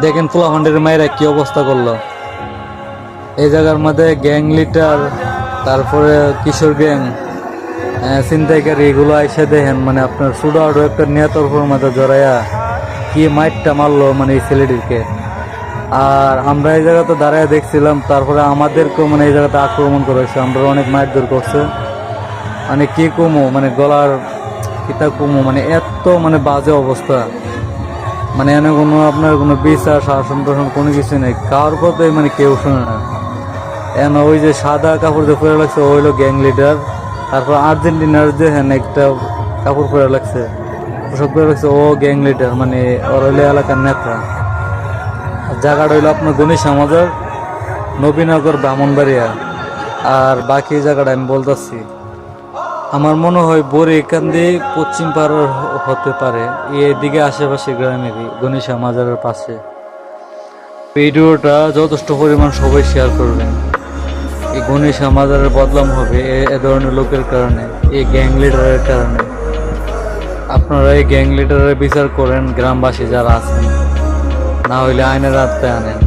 দেখেন পোলাপান্ডের মায়েরা কি অবস্থা করলো। এই জায়গার মধ্যে গ্যাং লিডার, তারপরে কিশোর গ্যাং, ছিনতাইকারী এগুলো আইসা দেখেন মানে আপনার সুডো আরো একটা নেতরফর মধ্যে জড়াইয়া কি মাইটটা মারলো মানে এই ছেলেটিকে। আর আমরা এই জায়গাতে দাঁড়ায় দেখছিলাম, তারপরে আমাদেরকেও মানে এই জায়গাতে আক্রমণ করেছে, আমরা অনেক মারধর করছে। মানে কি কমো মানে গলার কিতা কমো, মানে এত মানে বাজে অবস্থা। মানে এনে কোনো আপনার কোনো বিচার শাসন টাসন কোনো কিছু নেই, কার কথাই মানে কেউ শোনে না। এন ওই যে সাদা কাপড় যে পরে লাগছে ওইলো গ্যাং লিডার। তারপর আর্জেন্টিনার যে হ্যাঁ একটা কাপড় পরে লাগছে, পোশাক পরে লাগছে, ও গ্যাং লিডার, মানে ওর হইলো এলাকার নেতা। জায়গাটা হইলো আপনার গণেশ সমাজের নবীনগর ব্রাহ্মণবাড়িয়া। আর বাকি জায়গাটা আমি বলতেছি, আমার মনে হয় বড়ি এখান দিয়ে পশ্চিম পাড় হতে পারে, এদিকে আশেপাশে গ্রামেরই গণেশ মাজারের পাশে। ভিডিওটা যথেষ্ট পরিমাণ সবাই শেয়ার করবেন। এই গণেশ মাজারের বদনাম হবে এ ধরনের লোকের কারণে, এই গ্যাং লিডারের কারণে। আপনারা এই গ্যাং লিডারের বিচার করেন, গ্রামবাসী যারা আছেন, না হইলে আইনের আওতায় আনেন।